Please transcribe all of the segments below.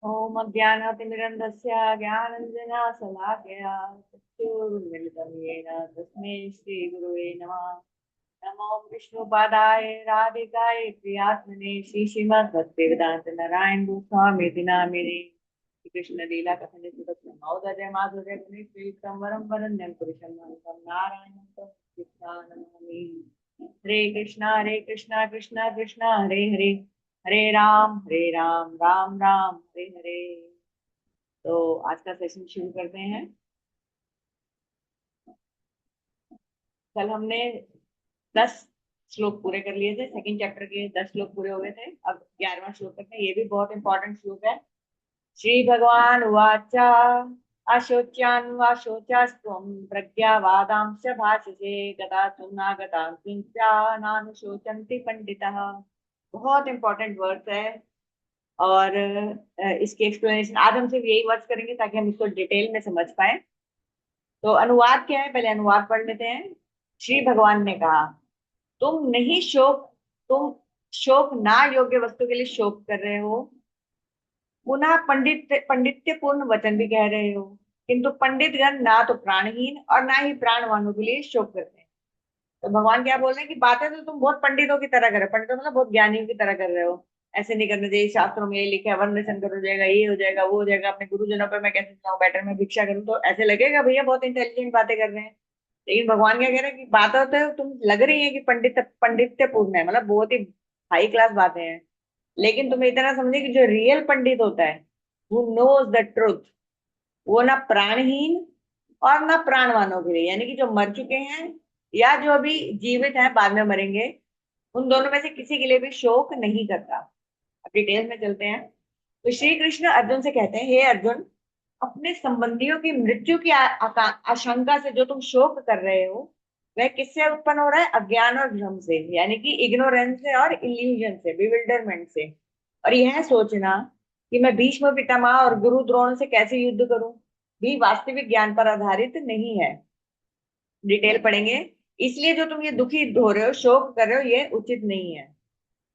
ओम अज्ञानातिमिरन्धस्य ज्ञानाञ्जनशलाकया चक्षुरुन्मिलितं येन तस्मै श्रीगुरुवे नमः। नमो विष्णुपादाय राधिकाय प्रियात्मने श्री श्रीमद्भक्तिवेदांत नारायण गोस्वामी नामिने कृष्ण लीला कथने सुदर्शन माधुर्य गुणेश्वरं वरं वरण्यं पुरुषं नारायणं नमामि। हरे कृष्णा कृष्णा कृष्णा हरे हरे, हरे राम राम राम हरे हरे। तो आज का सेशन शुरू करते हैं। कल हमने 10 श्लोक पूरे कर लिए थे, सेकंड चैप्टर के 10 श्लोक पूरे हो गए थे। अब 11वां श्लोक करते हैं, ये भी बहुत इंपॉर्टेंट श्लोक है। श्री भगवान उवाच अशोच्यान् वा शोचास्त्वं प्रज्ञावादांश्च भाषसे गता सुनागता किंचा नानुशोचन्ति पंडितः। बहुत इंपॉर्टेंट वर्ड्स है। और इसकी एक्सप्लेनेशन आज हम सिर्फ यही वर्ड्स करेंगे ताकि हम इसको डिटेल में समझ पाए। तो अनुवाद क्या है, पहले अनुवाद पढ़ लेते हैं। श्री भगवान ने कहा, तुम नहीं शोक तुम शोक ना योग्य वस्तु के लिए शोक कर रहे हो, पुनः पंडित्यपूर्ण वचन भी कह रहे हो। किंतु पंडित गण ना तो प्राणहीन और ना ही प्राणवानों के लिए शोक करते हैं। तो भगवान क्या बोल रहे हैं कि बातें तो तुम बहुत पंडितों की तरह कर रहे हो, पंडितों मतलब बहुत ज्ञानियों की तरह कर रहे हो। ऐसे नहीं करना चाहिए, शास्त्रों में ये लिखा है वर्ण संकर हो जाएगा, ये हो जाएगा, वो हो जाएगा, अपने गुरुजनों पर मैं कैसे जाऊँ, बेटर मैं भिक्षा करूँ, तो ऐसे लगेगा भैया बहुत इंटेलिजेंट बातें कर रहे हैं। लेकिन भगवान क्या कह रहे हैं कि बातें तो तुम लग रही है कि पंडित्यपूर्ण है, मतलब बहुत ही हाई क्लास बातें हैं। लेकिन तुम्हें इतना समझे कि जो रियल पंडित होता है, हु नोज द ट्रुथ, वो ना प्राणहीन और ना प्राणवानों के लिए, यानी कि जो मर चुके हैं या जो अभी जीवित हैं बाद में मरेंगे, उन दोनों में से किसी के लिए भी शोक नहीं करता। अब डिटेल में चलते हैं। तो श्री कृष्ण अर्जुन से कहते हैं, हे अर्जुन, अपने संबंधियों की मृत्यु की आशंका से जो तुम शोक कर रहे हो, वह किससे उत्पन्न हो रहा है? अज्ञान और भ्रम से, यानी कि इग्नोरेंस से और इल्यूजन से, बिविल्डरमेंट से। और यह सोचना कि मैं भीष्म पितामह और गुरु द्रोण से कैसे युद्ध करूं, भी वास्तविक ज्ञान पर आधारित नहीं है। डिटेल पढ़ेंगे। इसलिए जो तुम ये दुखी हो रहे हो, शोक कर रहे हो, ये उचित नहीं है,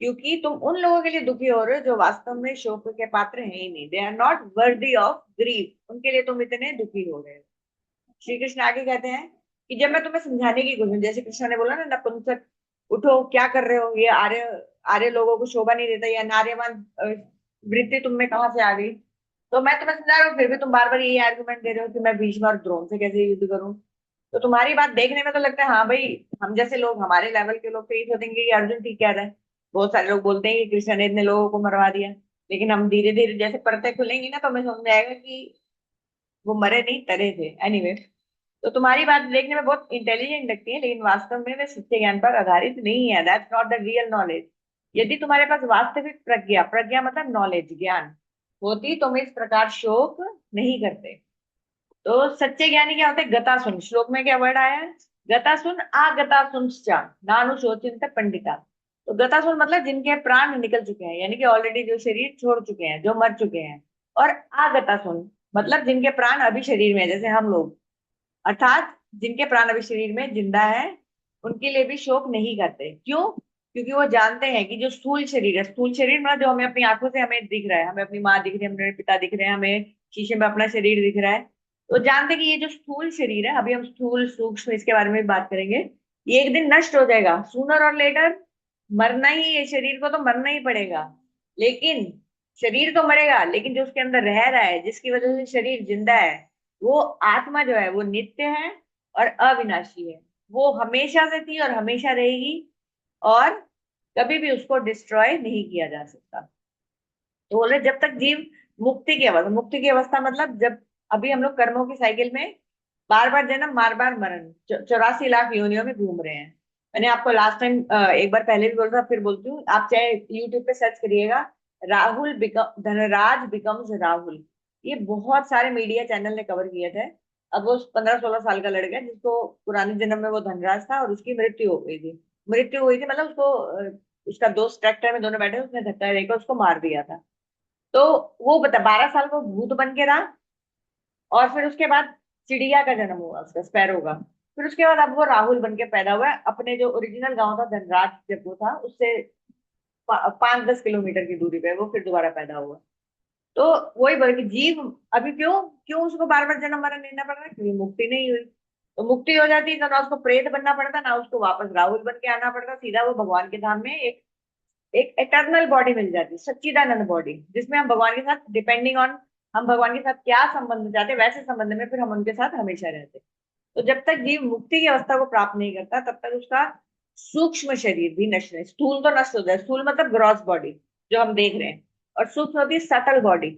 क्योंकि तुम उन लोगों के लिए दुखी हो रहे हो जो वास्तव में शोक के पात्र हैं ही नहीं। They are not worthy of grief, उनके लिए तुम इतने दुखी हो रहे हो। श्री कृष्ण आगे कहते हैं कि जब मैं तुम्हें समझाने की कोशिश, जैसे कृष्ण ने बोला ना, नपुंसक उठो, क्या कर रहे हो, ये आर्य आर्य लोगों को शोभा नहीं देता, या नार्यवान वृत्ति तुम में कहाँ से आ गई। तो मैं तुम्हें समझा रहा हूँ, फिर भी तुम बार बार यही आर्गुमेंट दे रहे हो कि मैं भीष्म और द्रोण से कैसे युद्ध करूं। तो तुम्हारी बात देखने में तो लगता है हाँ भाई, हम जैसे लोग, हमारे लेवल के लोग तो ये सोचेंगे कि अर्जुन ठीक कह रहा है। बहुत सारे लोग बोलते हैं कि कृष्ण ने इतने लोगों को मरवा दिया। लेकिन हम धीरे धीरे जैसे परतें खुलेंगी ना, तो हमें समझ में आएगा कि वो मरे नहीं, तरे थे। एनीवे, तो तुम्हारी बात देखने में बहुत इंटेलिजेंट लगती है, लेकिन वास्तव में वे सच्चे ज्ञान पर आधारित नहीं है। That's not the real knowledge. यदि तुम्हारे पास वास्तविक प्रज्ञा, प्रज्ञा मतलब नॉलेज, ज्ञान होती, तो हम इस प्रकार शोक नहीं करते। तो सच्चे ज्ञानी क्या होते हैं? गता सुन, श्लोक में क्या वर्ड आया है? गता सुन, आगता सुनश्चा नानु शोचिंत पंडिता। तो गता सुन मतलब जिनके प्राण निकल चुके हैं, यानी कि ऑलरेडी जो शरीर छोड़ चुके हैं, जो मर चुके हैं। और आगता सुन मतलब जिनके प्राण अभी शरीर में है, जैसे हम लोग, अर्थात जिनके प्राण अभी शरीर में जिंदा है, उनके लिए भी शोक नहीं करते। क्यों? क्योंकि वो जानते हैं कि जो स्थूल शरीर है, स्थूल शरीर मतलब जो हमें अपनी आंखों से हमें दिख रहा है, हमें अपनी माँ दिख रही है, हमें पिता दिख रहे हैं, हमें शीशे में अपना शरीर दिख रहा है, तो जानते हैं कि ये जो स्थूल शरीर है, अभी हम स्थूल सूक्ष्म इसके बारे में भी बात करेंगे, ये एक दिन नष्ट हो जाएगा, सूनर और लेटर। मरना ही है, शरीर को तो मरना ही पड़ेगा। लेकिन शरीर तो मरेगा, लेकिन जो उसके अंदर रह रहा है, जिसकी वजह से शरीर जिंदा है, वो आत्मा जो है वो नित्य है और अविनाशी है। वो हमेशा से थी और हमेशा रहेगी, और कभी भी उसको डिस्ट्रॉय नहीं किया जा सकता। तो बोल रहे जब तक जीव मुक्ति की अवस्था मतलब जब अभी हम लोग कर्मों की साइकिल में बार बार जन्म, बार बार मरण, 84 लाख योनियों में घूम रहे हैं। मैंने आपको लास्ट टाइम एक बार पहले भी बोला था, फिर बोलती हूँ, आप चाहे यूट्यूब पे सर्च करिएगा, राहुल बिकम धनराज बिकम्स राहुल। ये बहुत सारे मीडिया चैनल ने कवर किए थे। अब वो 15-16 साल का लड़का है जिसको पुराने जन्म में वो धनराज था और उसकी मृत्यु हुई थी, मतलब उसको उसका दोस्त ट्रैक्टर में दोनों बैठे, उसने धक्का देकर उसको मार दिया था। तो वो बता 12 साल को भूत बन के रहा, और फिर उसके बाद चिड़िया का जन्म हुआ, उसका स्पैरो का। फिर उसके बाद अब वो राहुल बन के पैदा हुआ है, अपने जो ओरिजिनल गांव था धनराज, जब वो था उससे 5-10 किलोमीटर की दूरी पे वो फिर दोबारा पैदा हुआ। तो वही बोले कि जीव अभी क्यों क्यों उसको बार बार जन्म मरण लेना पड़ रहा है, क्योंकि मुक्ति नहीं हुई। तो मुक्ति हो जाती तो ना उसको प्रेत बनना पड़ता, ना उसको वापस राहुल बन के आना पड़ता, सीधा वो भगवान के धाम में एक एटर्नल बॉडी मिल जाती, सच्चिदानंद बॉडी, जिसमें हम भगवान के साथ डिपेंडिंग ऑन, हम भगवान के साथ क्या संबंध चाहते हैं वैसे संबंध में फिर हम उनके साथ हमेशा रहते। तो जब तक जीव मुक्ति की अवस्था को प्राप्त नहीं करता तब तक उसका सूक्ष्म शरीर भी नष्ट नहीं, स्थूल तो नष्ट हो जाए, स्थूल मतलब ग्रॉस बॉडी जो हम देख रहे हैं, और सूक्ष्म होती है सटल बॉडी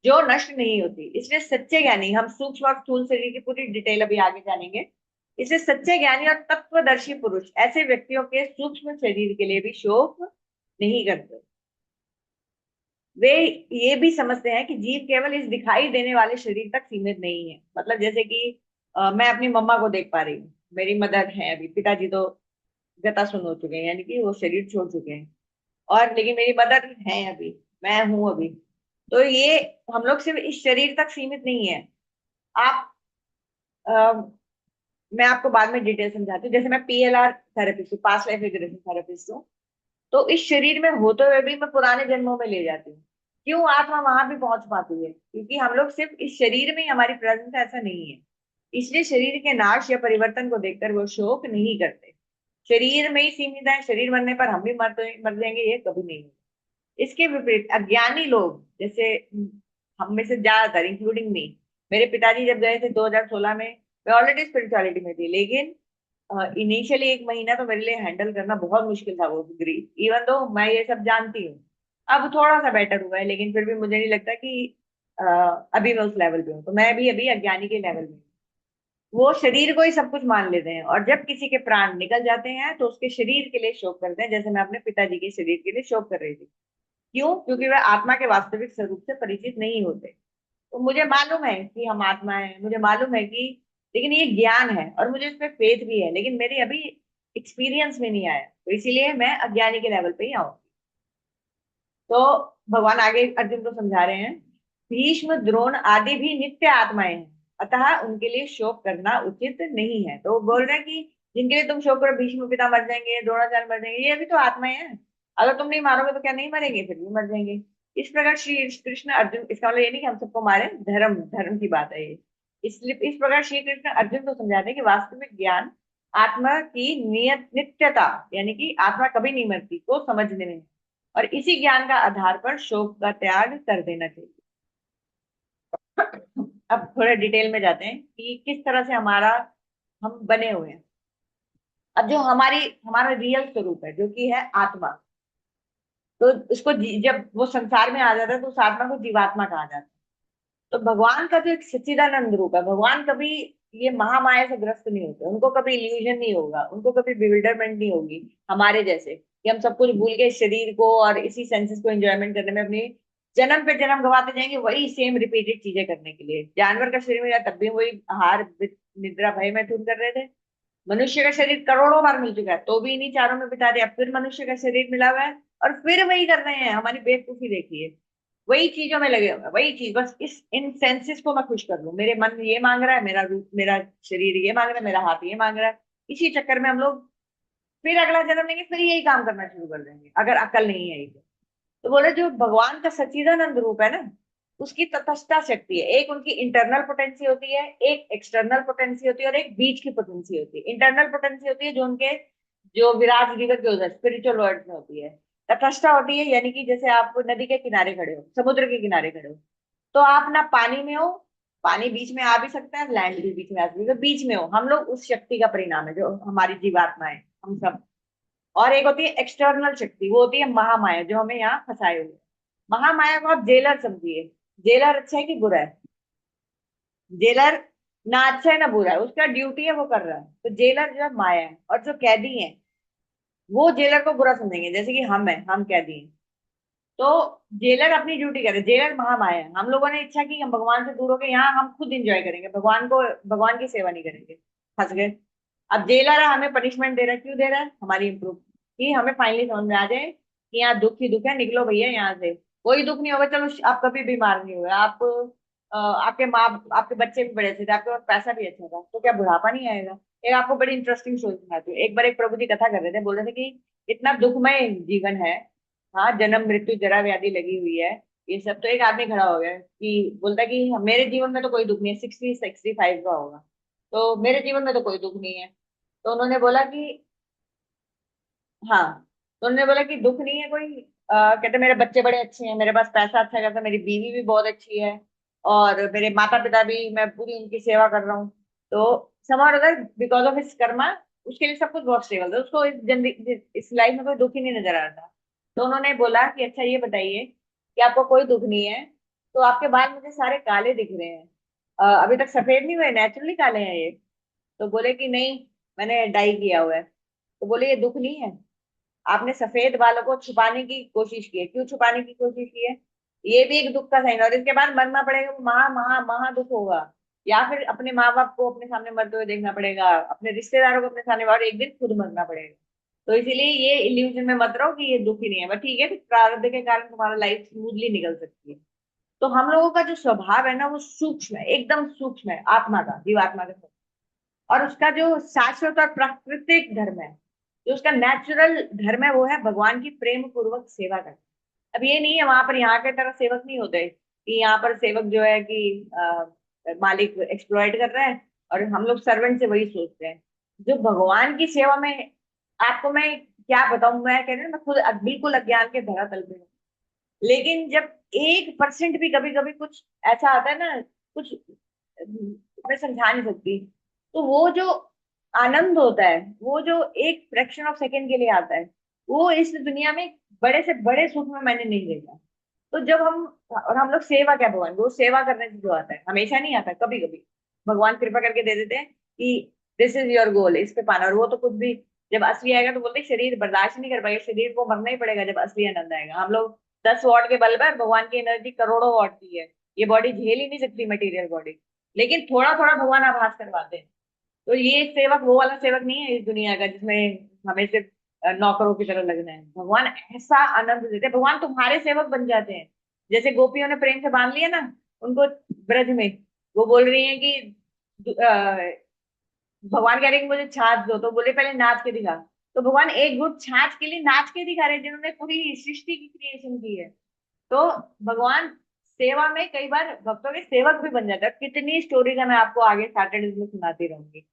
जो नष्ट नहीं होती। इसलिए सच्चे ज्ञानी, हम सूक्ष्म और स्थूल शरीर की पूरी डिटेल अभी आगे जानेंगे, इसलिए सच्चे ज्ञानी और तत्वदर्शी पुरुष ऐसे व्यक्तियों के सूक्ष्म शरीर के लिए भी शोक नहीं करते। वे ये भी समझते हैं कि जीव केवल इस दिखाई देने वाले शरीर तक सीमित नहीं है। मतलब जैसे कि मैं अपनी मम्मा को देख पा रही हूँ, मेरी मदर है, अभी पिताजी तो गतासुन हो चुके हैं, यानी कि वो शरीर छोड़ चुके हैं, और लेकिन मेरी मदर है अभी, मैं हूं अभी। तो ये हम लोग सिर्फ इस शरीर तक सीमित नहीं है। आप मैं आपको बाद में डिटेल समझाती हूँ। जैसे मैं पीएलआर थेरेपिस्ट हूँ, पास्ट लाइफ रिग्रेशन थेरेपिस्ट हूँ, तो इस शरीर में होते हुए भी मैं पुराने जन्मों में ले जाती हूँ। क्यों आत्मा वहां भी पहुंच पाती है? क्योंकि हम लोग सिर्फ इस शरीर में ही हमारी प्रेजेंस ऐसा नहीं है। इसलिए शरीर के नाश या परिवर्तन को देखकर वो शोक नहीं करते। शरीर में ही सीमित है, शरीर मरने पर हम भी मर जाएंगे, ये कभी नहीं होगा। इसके विपरीत अज्ञानी लोग, जैसे हम में से ज्यादातर इंक्लूडिंग मी, मेरे पिताजी जब गए थे 2016 में, मैं ऑलरेडी स्पिरिचुअलिटी में थी, लेकिन इनिशियली एक महीना तो मेरे लिए हैंडल करना बहुत मुश्किल था वो ग्रीफ, इवन दो मैं ये सब जानती हूँ। अब थोड़ा सा बेटर हुआ है, लेकिन फिर भी मुझे नहीं लगता कि अ, अभी मैं उस लेवल पे हूँ। तो मैं भी अभी अज्ञानी के लेवल में हूँ। वो शरीर को ही सब कुछ मान लेते हैं, और जब किसी के प्राण निकल जाते हैं तो उसके शरीर के लिए शोक करते हैं, जैसे मैं अपने पिताजी के शरीर के लिए शोक कर रही थी। क्यों? क्योंकि वे आत्मा के वास्तविक स्वरूप से परिचित नहीं होते। तो मुझे मालूम है कि हम आत्मा है, मुझे मालूम है कि, लेकिन ये ज्ञान है और मुझे इस पे फेथ भी है, लेकिन मेरी अभी एक्सपीरियंस में नहीं आया, तो इसीलिए मैं अज्ञानी के लेवल पे ही आऊंगी। तो भगवान आगे अर्जुन को समझा रहे हैं, भीष्म द्रोण आदि भी नित्य आत्माएं हैं, अतः उनके लिए शोक करना उचित नहीं है। तो वो बोल रहे हैं कि जिनके लिए तुम शोक करो, भीष्म पिता मर जाएंगे, द्रोणाचार्य मर जाएंगे, ये भी तो आत्माएं हैं। अगर तुम नहीं मारोगे तो क्या नहीं मरेंगे? फिर भी मर जाएंगे। इस प्रकार श्री कृष्ण अर्जुन, इसका मतलब ये नहीं कि हम सबको मारे, धर्म धर्म की बात है ये। इसलिए इस प्रकार श्री कृष्ण अर्जुन को समझाते हैं कि वास्तविक ज्ञान आत्मा की नियत नित्यता, यानी कि आत्मा कभी नहीं मरती, को समझने में, और इसी ज्ञान का आधार पर शोक का त्याग कर देना चाहिए। अब थोड़े डिटेल में जाते हैं कि किस तरह से हमारा हम बने हुए हैं। अब जो हमारा रियल स्वरूप है जो कि है आत्मा, तो इसको जब वो संसार में आ जाता है तो उस आत्मा को जीवात्मा कहा जाता है। तो भगवान का जो एक सच्चिदानंद रूप है, भगवान कभी ये महामाया से ग्रस्त नहीं होते, उनको कभी इल्यूजन नहीं होगा, उनको कभी बिविल्डरमेंट नहीं होगी हमारे जैसे, कि हम सब कुछ भूल के शरीर को और इसी सेंसेस को एंजॉयमेंट करने में अपनी जन्म पे जन्म गवाते जाएंगे, वही सेम रिपीटेड चीजें करने के लिए। जानवर का शरीर में या तब भी वही आहार निद्रा भय मैथुन कर रहे थे। मनुष्य का शरीर करोड़ों बार मिल चुका है तो भी इन्हीं चारों में बिता दिया, फिर मनुष्य का शरीर मिला हुआ है और फिर वही कर रहे हैं। हमारी बेवकूफी देखिए, वही चीजों में लगे हुए हैं, वही चीज, बस इस इन सेंसेस को मैं खुश कर लूं, मेरे मन ये मांग रहा है, मेरा रूप, मेरा शरीर ये मांग रहा है, मेरा हाथ ये मांग रहा है। इसी चक्कर में हम लोग फिर अगला जन्म लेंगे, फिर यही काम करना शुरू कर देंगे, अगर अकल नहीं है तो बोले जो भगवान का सच्चिदानंद रूप है ना, उसकी तटस्थता शक्ति है। एक उनकी इंटरनल पोटेंसी होती है, एक एक्सटर्नल पोटेंसी होती है, और एक बीच की पोटेंसी होती है। इंटरनल पोटेंसी होती है जो उनके जो विराट रिवर के उधर स्पिरिचुअल वर्ल्ड में होती है। तटस्थता होती है यानी कि जैसे आप नदी के किनारे खड़े हो, समुद्र के किनारे खड़े हो, तो आप ना पानी में हो, पानी बीच में आ भी सकता है, लैंड भी बीच में आ सकती है, तो बीच में हो। हम लोग उस शक्ति का परिणाम है जो हमारी जीवात्मा है, हम सब। और एक होती है एक्सटर्नल शक्ति, वो होती है महामाया जो हमें यहाँ फंसाए हुए हैं। महामाया को आप जेलर समझिए। जेलर अच्छा है कि बुरा है? जेलर ना अच्छा है ना बुरा है, उसका ड्यूटी है, वो कर रहा है। तो जेलर जो है माया है, और जो कैदी है वो जेलर को बुरा समझेंगे, जैसे कि हम है, हम कैदी हैं। तो जेलर अपनी ड्यूटी करे, जेलर महामाया है। हम लोगों ने इच्छा की हम भगवान से दूर होकर यहाँ हम खुद एंजॉय करेंगे, भगवान को, भगवान की सेवा नहीं करेंगे, फंस गए। अब जेलर है, हमें पनिशमेंट दे रहा है, क्यों दे रहा है? हमारी इम्प्रूव, कि हमें फाइनली समझ में आ जाए कि यहाँ दुख ही दुख है, निकलो भैया यहाँ से। कोई दुख नहीं होगा, चलो आप कभी बीमार नहीं हुए, आप आपके माँ, आपके बच्चे भी बड़े थे, आपके पास पैसा भी अच्छा था, तो क्या बुढ़ापा नहीं आएगा? एक आपको बड़ी इंटरेस्टिंग स्टोरी सुनाती हूँ। एक बार एक प्रभु जी कथा कर रहे थे, बोल रहे थे कि इतना दुखमय जीवन है, हाँ, जन्म मृत्यु जरा व्याधि लगी हुई है, ये सब। तो एक आदमी खड़ा हो गया कि बोलता है कि मेरे जीवन में तो कोई दुख नहीं है, 60-65 का होगा, तो मेरे जीवन में तो कोई दुख नहीं है। तो उन्होंने बोला कि हाँ, तो उन्होंने बोला कि दुख नहीं है कोई। कहते मेरे बच्चे बड़े अच्छे हैं, मेरे पास पैसा अच्छा खासा, मेरी बीवी भी बहुत अच्छी है, और मेरे माता पिता भी, मैं पूरी उनकी सेवा कर रहा हूँ। तो समहाउ अगर बिकॉज ऑफ हिज कर्मा, उसके लिए सब कुछ बहुत स्टेबल था, उसको इस जिंदगी इस लाइफ में कोई दुख ही नहीं नजर आ रहा था। तो उन्होंने बोला कि अच्छा ये बताइए कि आपको कोई दुख नहीं है, तो आपके बाल मुझे सारे काले दिख रहे हैं, अभी तक सफेद नहीं हुए, नेचुरली काले हैं ये? तो बोले कि नहीं, मैंने डाई किया हुआ है। तो बोले ये दुख नहीं है? आपने सफेद बालों को छुपाने की कोशिश की है, क्यों छुपाने की कोशिश की है? ये भी एक दुख का साइन है, और इसके बाद मरना पड़ेगा, वो महा महा महा दुख होगा। या फिर अपने माँ बाप को अपने सामने मरते हुए देखना पड़ेगा, अपने रिश्तेदारों को अपने सामने, और एक दिन खुद मरना पड़ेगा। तो इसीलिए ये इल्यूजन में मत रहो कि ये दुख ही नहीं है, बट ठीक है, फिर प्रारब्ध के कारण तुम्हारा लाइफ स्मूथली निकल सकती है। तो हम लोगों का जो स्वभाव है ना, वो सूक्ष्म है, एकदम सूक्ष्म है, आत्मा का, जीवात्मा का। और उसका जो शाश्वत और प्राकृतिक धर्म है, जो उसका नेचुरल धर्म है, वो है भगवान की प्रेम पूर्वक सेवा करना। अब ये नहीं है वहां पर यहाँ के तरह सेवक नहीं होते, कि यहाँ पर सेवक जो है कि मालिक एक्सप्लॉइट कर रहा है, और हम लोग सर्वेंट से वही सोचते हैं। जो भगवान की सेवा में, आपको मैं क्या बताऊं, मैं कह रही हूँ, मैं खुद बिल्कुल अज्ञान के धरातल पे हूँ। लेकिन जब 1% भी कभी कभी कुछ ऐसा आता है ना, कुछ मैं समझा नहीं सकती, तो वो जो आनंद होता है, वो जो एक फ्रैक्शन ऑफ सेकेंड के लिए आता है, वो इस दुनिया में बड़े से बड़े सुख में मैंने नहीं देखा। तो जब हम, और हम लोग सेवा क्या, भगवान को सेवा करने से जो आता है, हमेशा नहीं आता, कभी कभी भगवान कृपा करके दे देते हैं कि दिस इज योर गोल, इस पे पाना, और वो तो कुछ भी, जब असली आएगा तो बोलते हैं, शरीर बर्दाश्त नहीं कर पाएगा, शरीर को मरना ही पड़ेगा जब असली आनंद आएगा। हम लोग 10 वॉट के बल्ब है, भगवान की एनर्जी करोड़ों वॉट की है, ये बॉडी झेल ही नहीं सकती, मटेरियल बॉडी। लेकिन थोड़ा थोड़ा भगवान आभास करवाते हैं। तो ये सेवक वो वाला सेवक नहीं है इस दुनिया का, जिसमें हमें सिर्फ नौकरों की तरह लगना है। भगवान ऐसा आनंद देते हैं, भगवान तुम्हारे सेवक बन जाते हैं। जैसे गोपियों ने प्रेम से बांध लिया ना उनको ब्रज में, वो बोल रही है कि भगवान कह रहे हैं कि मुझे छाछ दो, तो बोले पहले नाच के दिखा। तो भगवान एक गुट छाछ के लिए नाच के दिखा रहे हैं, जिन्होंने पूरी सृष्टि की क्रिएशन की है। तो भगवान सेवा में कई बार भक्तों के सेवक भी बन जाता है। कितनी स्टोरी का मैं आपको आगे सैटरडे में सुनाती रहूंगी।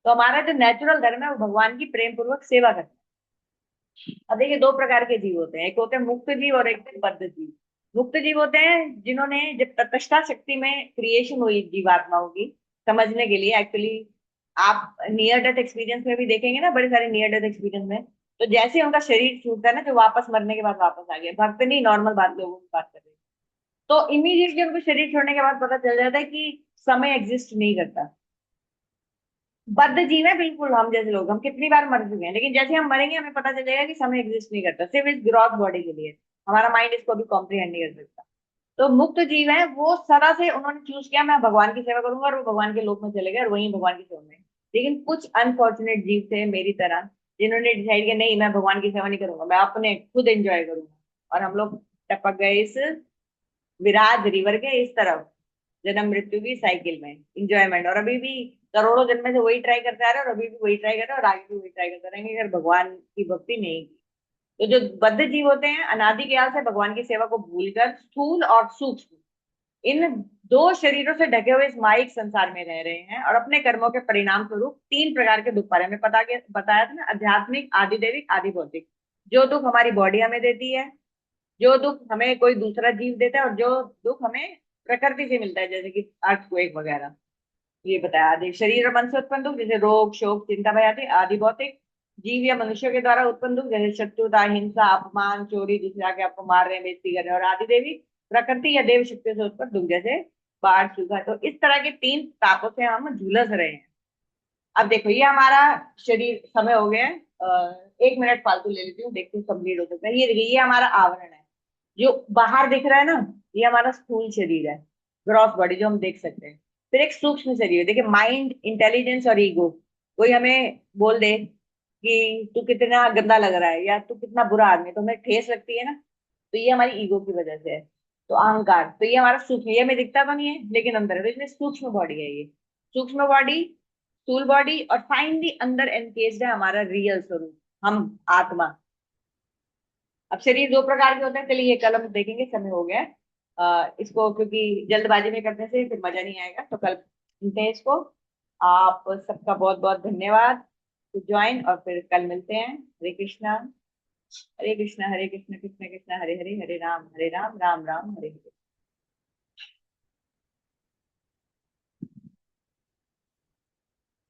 तो हमारा जो नेचुरल धर्म है, वो भगवान की प्रेम पूर्वक सेवा करना है। अब देखिए, दो प्रकार के जीव होते हैं, एक होते हैं मुक्त जीव और एक होते हैं बद्ध जीव। मुक्त जीव होते हैं जिन्होंने, जब तटस्था शक्ति में क्रिएशन हुई जीवात्माओं की, समझने के लिए एक्चुअली, आप नियर डेथ एक्सपीरियंस में भी देखेंगे ना, बड़े सारे नियर डेथ एक्सपीरियंस में, तो जैसे उनका शरीर छूटता है ना, जो वापस मरने के बाद वापस आ गया, भक्त नहीं, नॉर्मल बात, लोगों की बात कर रहे हैं, तो इमीडिएटली उनको शरीर छोड़ने के बाद पता चल जाता है कि समय एग्जिस्ट नहीं करता। बद्ध जीव है बिल्कुल, हम जैसे लोग, हम कितनी बार मर चुके हैं, लेकिन जैसे हम मरेंगे हमें पता चलेगा कि समय एग्जिस्ट नहीं करता, सिर्फ इस ग्रॉस बॉडी के लिए। हमारा माइंड इसको भी कॉम्प्रिहेंड नहीं कर सकता। तो मुक्त जीव है, वो सदा से उन्होंने चूज किया मैं भगवान की सेवा करूंगा, और वो भगवान के लोक में चले गए, और वहीं भगवान की सेवा में। लेकिन कुछ अनफॉर्चुनेट जीव थे मेरी तरह, जिन्होंने डिसाइड किया नहीं, मैं भगवान की सेवा नहीं करूंगा, मैं अपने खुद एंजॉय करूंगा। और हम लोग टपक गए इस विराट रिवर के इस तरफ, जन्म मृत्यु की साइकिल में, इंजॉयमेंट। और अभी भी करोड़ों जन्म से वही ट्राई करते आ रहे हैं, और अभी भी वही ट्राई कर रहे हैं, और आगे भी वही ट्राई करते रहेंगे, अगर भगवान की भक्ति नहीं की। तो जो बद्ध जीव होते हैं, अनादि काल से भगवान की सेवा को भूलकर स्थूल और सूक्ष्म, इन दो शरीरों से ढके हुए इस माइक संसार में रह रहे हैं, और अपने कर्मों के परिणाम स्वरूप 3 प्रकार के दुख पा रहे हैं। मैं बताया था ना, आध्यात्मिक, आदि दैविक, आदि भौतिक। जो दुख हमारी बॉडी हमें देती है, जो दुख हमें कोई दूसरा जीव देता है, और जो दुख हमें प्रकृति से मिलता है, जैसे कि अर्थक्वेक वगैरह, ये बताया। आदि शरीर और मन से उत्पन्न दुख, जैसे रोग, शोक, चिंता, भय आदि। आदि भौतिक, जीव या मनुष्य के द्वारा उत्पन्न दुख, जैसे शत्रुता, हिंसा, अपमान, चोरी, दूसरे आके आपको मार रहे हैं, बेइज्जती कर रहे हैं। और आदि देवी, प्रकृति या देव शक्ति से उत्पन्न दुख, जैसे बाढ़, सूखा। तो इस तरह के 3 तापों से हम झुलस रहे हैं। अब देखो, ये हमारा शरीर, समय हो गया है, 1 मिनट फालतू ले लेती हूँ, देखती हूँ कंप्लीट हो सकता है। ये देखिए, ये हमारा आवरण है, जो बाहर दिख रहा है ना, ये हमारा स्थूल शरीर है, ग्रॉस बॉडी जो हम देख सकते हैं। फिर एक सूक्ष्म शरीर है, देखिए, माइंड, इंटेलिजेंस और ईगो। कोई हमें बोल दे कि तू कितना गंदा लग रहा है, या तू कितना बुरा आदमी है, तो हमें ठेस लगती है ना, तो ये हमारी ईगो की वजह से है। तो अहंकार, तो ये हमारा सूक्ष्म, ये हमें दिखता तो नहीं है लेकिन अंदर है, तो इसमें सूक्ष्म बॉडी है ये। सूक्ष्म बॉडी, स्थूल बॉडी, और फाइनली अंदर एनकेस्ड है हमारा रियल स्वरूप, हम आत्मा। अब शरीर 2 प्रकार के होते हैं, चलिए ये कल हम देखेंगे, समय हो गया है। इसको क्योंकि जल्दबाजी में करने से फिर मजा नहीं आएगा, तो कल मिलते हैं इसको। आप सबका बहुत बहुत धन्यवाद टू ज्वाइन, और फिर कल मिलते हैं। हरे कृष्णा, हरे कृष्णा, हरे कृष्ण, कृष्ण कृष्ण हरे हरे, हरे राम राम राम हरे हरे।